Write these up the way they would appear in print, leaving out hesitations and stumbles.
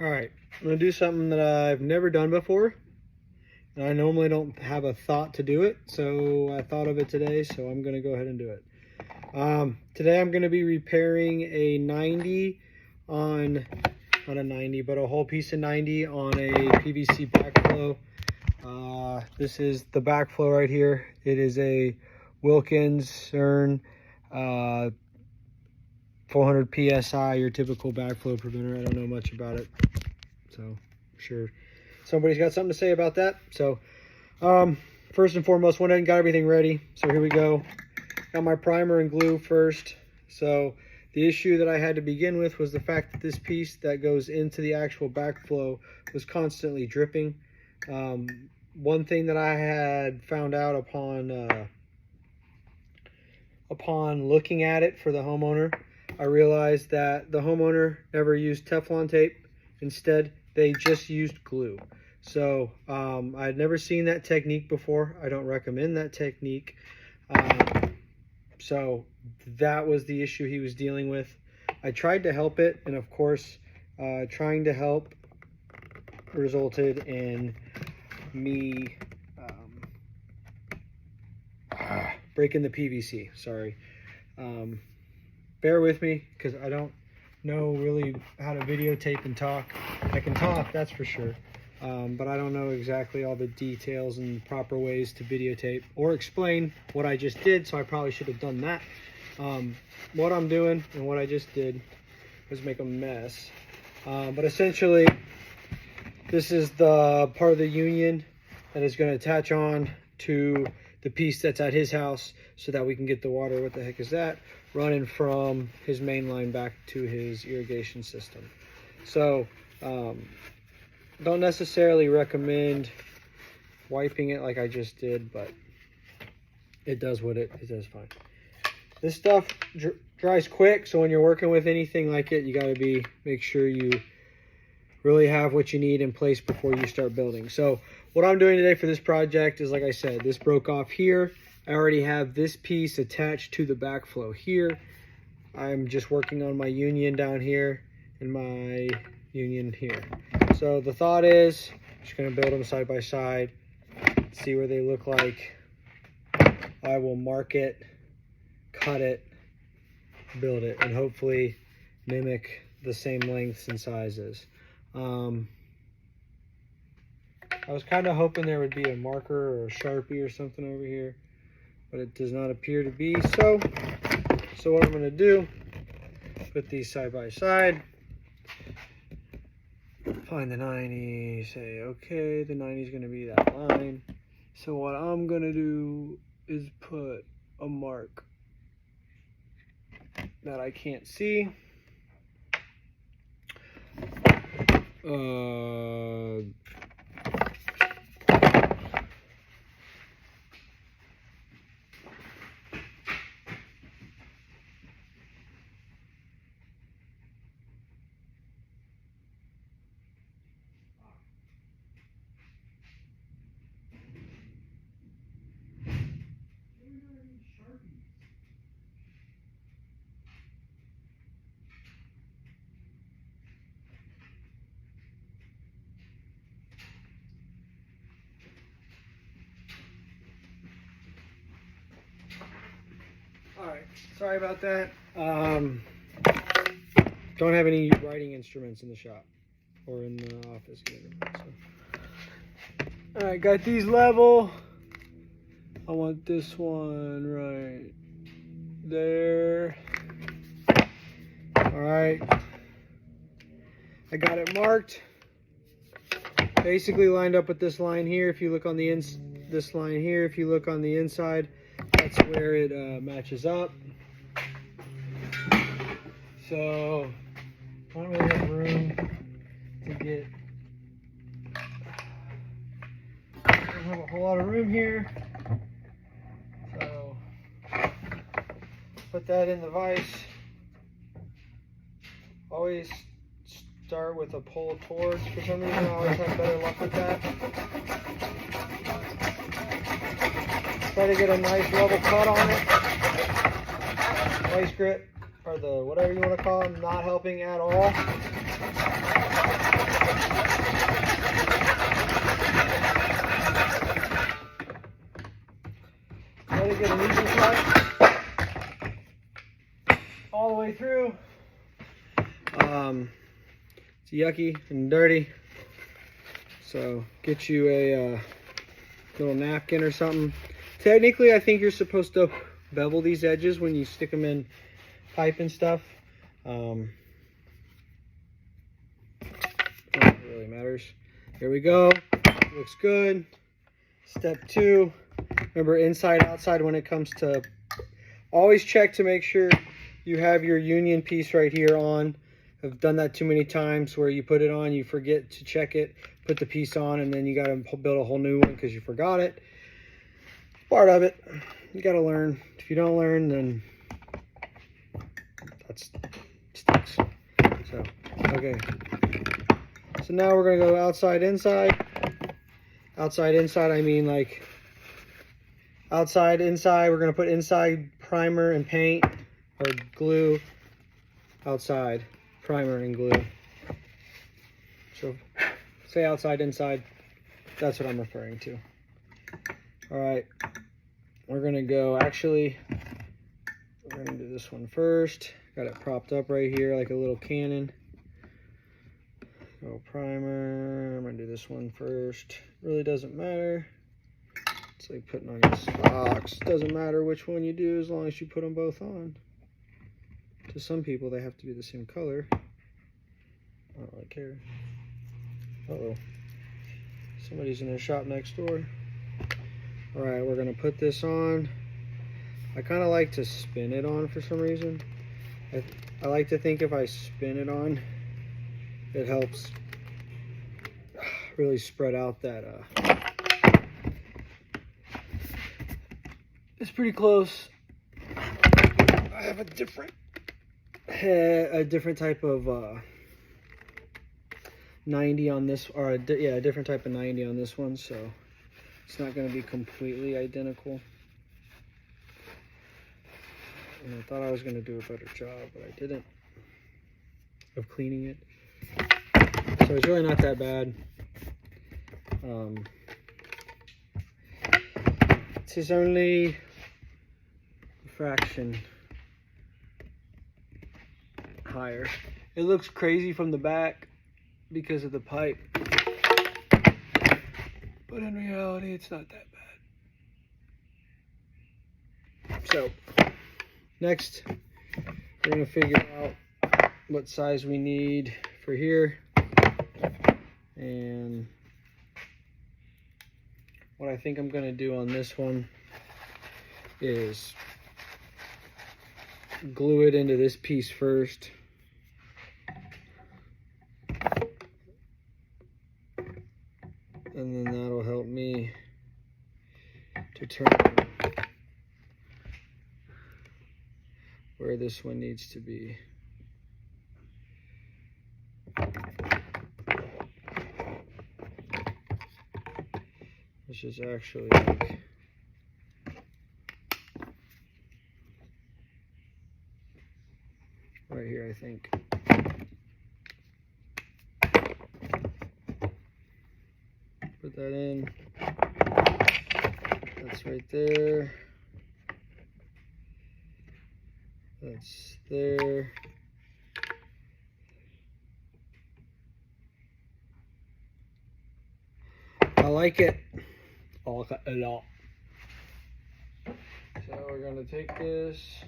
All right, I'm gonna do something that I've never done before. And I normally don't have a thought to do it, so I thought of it today, so I'm gonna go ahead and do it. Today I'm gonna be repairing a 90 on, not a 90, but a whole piece of 90 on a PVC backflow. This is the backflow right here. It is a Wilkins CERN 400 PSI, your typical backflow preventer. I don't know much about it, so I'm sure somebody's got something to say about that. So first and foremost, went ahead and got everything ready. So here we go. Got my primer and glue first. So the issue that I had to begin with was the fact that this piece that goes into the actual backflow was constantly dripping. One thing that I had found out upon looking at it for the homeowner, I realized that the homeowner never used Teflon tape. Instead, they just used glue. So I had never seen that technique before. I don't recommend that technique. So that was the issue he was dealing with. I tried to help it, and of course, trying to help resulted in me breaking the PVC. Sorry. Bear with me, because I don't know really how to videotape and talk. I can talk, that's for sure, but I don't know exactly all the details and proper ways to videotape or explain what I just did, so I probably should have done that. What I'm doing and what I just did was make a mess, but essentially this is the part of the union that is going to attach on to the piece that's at his house so that we can get the water, what the heck is that, running from his main line back to his irrigation system. So don't necessarily recommend wiping it like I just did, but it does what it does fine. This stuff dries quick, so when you're working with anything like it, you got to make sure you really have what you need in place before you start building. So what I'm doing today for this project is, like I said, this broke off here. I already have this piece attached to the backflow here. I'm just working on my union down here and my union here. So the thought is, just gonna build them side by side, see where they look like. I will mark it, cut it, build it, and hopefully mimic the same lengths and sizes. I was kind of hoping there would be a marker or a Sharpie or something over here, but it does not appear to be so. So what I'm going to do, put these side by side, find the 90, say, okay, the 90 is going to be that line. So what I'm going to do is put a mark that I can't see. Alright, sorry about that. Don't have any writing instruments in the shop or in the office either. So. Alright, got these level. I want this one right there. Alright. I got it marked. Basically lined up with this line here. If you look on the this line here, if you look on the inside, that's where it matches up. So I don't really have room to get. I don't have a whole lot of room here. So put that in the vise. Always start with a pull towards. For some reason, I always have better luck with that. Try to get a nice level cut on it. Vice grip, or the whatever you want to call it, not helping at all. through. It's yucky and dirty. So get you a little napkin or something. Technically, I think you're supposed to bevel these edges when you stick them in pipe and stuff. It really matters. Here we go. Looks good. Step 2. Remember, inside, outside when it comes to... Always check to make sure you have your union piece right here on. I've done that too many times where you put it on, you forget to check it, put the piece on, and then you got to build a whole new one because you forgot it. Part of it. You got to learn. If you don't learn, then that stinks. So, okay. So now we're going to go outside, inside. Outside, inside, I mean like outside, inside. We're going to put inside primer and paint or glue. Outside, primer and glue. So say outside, inside. That's what I'm referring to. All right. We're going to go, actually, we're going to do this one first. Got it propped up right here like a little cannon. Go primer. I'm going to do this one first. Really doesn't matter. It's like putting on your socks. Doesn't matter which one you do as long as you put them both on. To some people, they have to be the same color. I don't really care. Uh-oh. Somebody's in their shop next door. Alright, we're going to put this on. I kind of like to spin it on for some reason. I like to think if I spin it on, it helps really spread out that... It's pretty close. I have a different type of 90 on this, or a different type of 90 on this one, so it's not going to be completely identical. And I thought I was going to do a better job, but I didn't, of cleaning it. So it's really not that bad. This is only a fraction higher. It looks crazy from the back because of the pipe, but in reality it's not that bad. So next we're going to figure out what size we need for here, and what I think I'm going to do on this one is glue it into this piece first. And then that'll help me determine where this one needs to be. Which is actually like right here, I think. Put that in. That's right there. That's there. I like it. I like it a lot. So we're going to take this,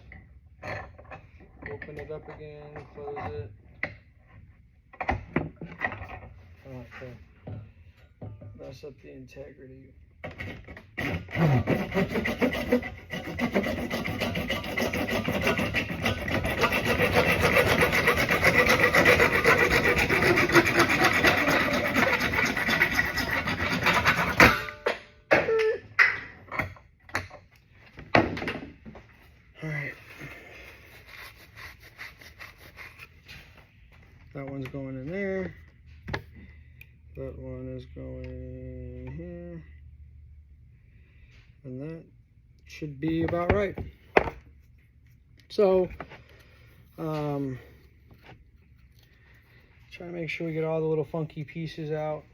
open it up again, close it. Okay. Mess up the integrity. Alright. That one's going in there. That one is going here. And that should be about right. So, try to make sure we get all the little funky pieces out,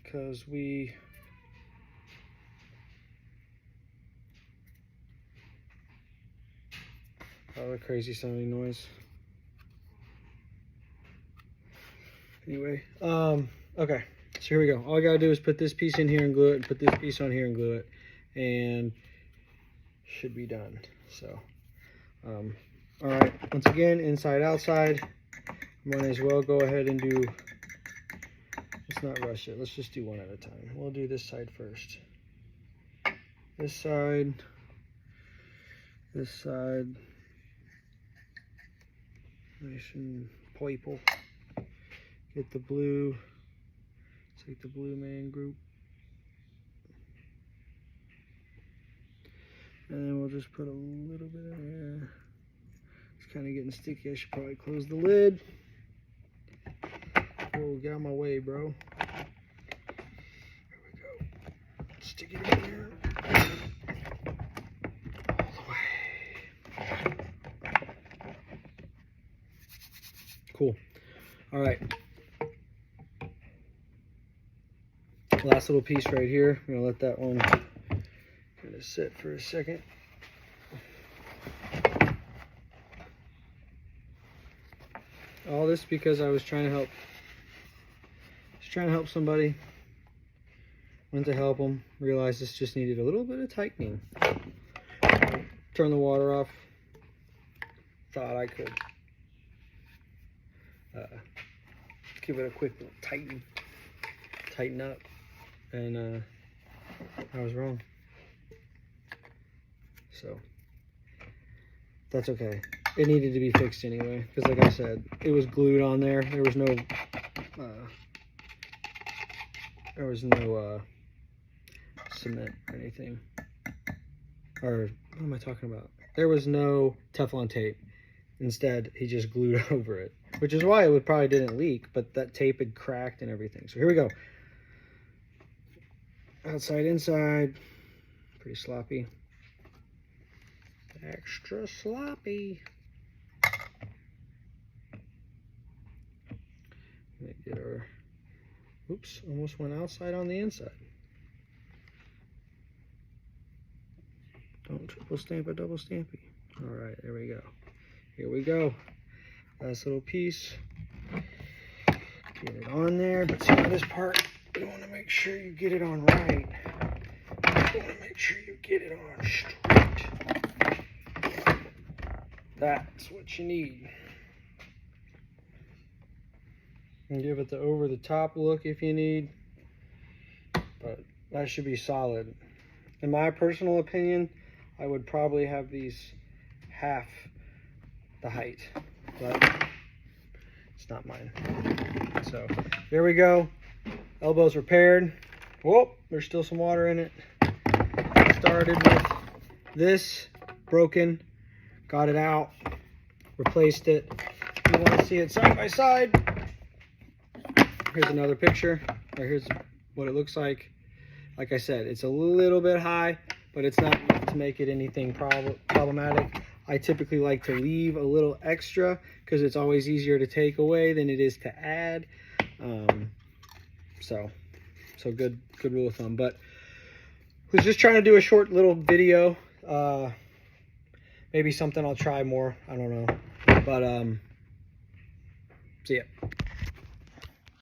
because Oh, a crazy sounding noise. Anyway, okay, so here we go. All I gotta do is put this piece in here and glue it, and put this piece on here and glue it, and should be done. So, all right, once again, inside, outside, might as well go ahead and do, let's not rush it. Let's just do one at a time. We'll do this side first. This side, nice and purple. Get the blue, take the blue main group. And then we'll just put a little bit in here. It's kind of getting sticky. I should probably close the lid. Whoa, get out of my way, bro. There we go. Stick it in here. All the way. Cool. All right. Last little piece right here. I'm gonna let that one kind of sit for a second. All this because I was trying to help somebody. Went to help them. Realized this just needed a little bit of tightening. Turn the water off. Thought I could give it a quick little tighten up. And I was wrong. So that's okay. It needed to be fixed anyway, because like I said, it was glued on there. There was no cement or anything. Or what am I talking about? There was no Teflon tape. Instead, he just glued over it, which is why it probably didn't leak, but that tape had cracked and everything. So here we go. Outside, inside, pretty sloppy. Extra sloppy. Let me get our, oops, almost went outside on the inside. Don't triple stamp a double stampy. All right, there we go. Here we go. Last little piece. Get it on there, but see on this part, you want to make sure you get it on right. You want to make sure you get it on straight. That's what you need. And give it the over the top look if you need. But that should be solid. In my personal opinion, I would probably have these half the height, but it's not mine. So there we go. Elbow's repaired. Whoa, there's still some water in it. Started with this broken, got it out, replaced it. If you want to see it side by side, here's another picture. Or here's what it looks like. Like I said, it's a little bit high, but it's not enough to make it anything problematic. I typically like to leave a little extra because it's always easier to take away than it is to add. So good rule of thumb. But I was just trying to do a short little video. Maybe something I'll try more. I don't know. But see ya.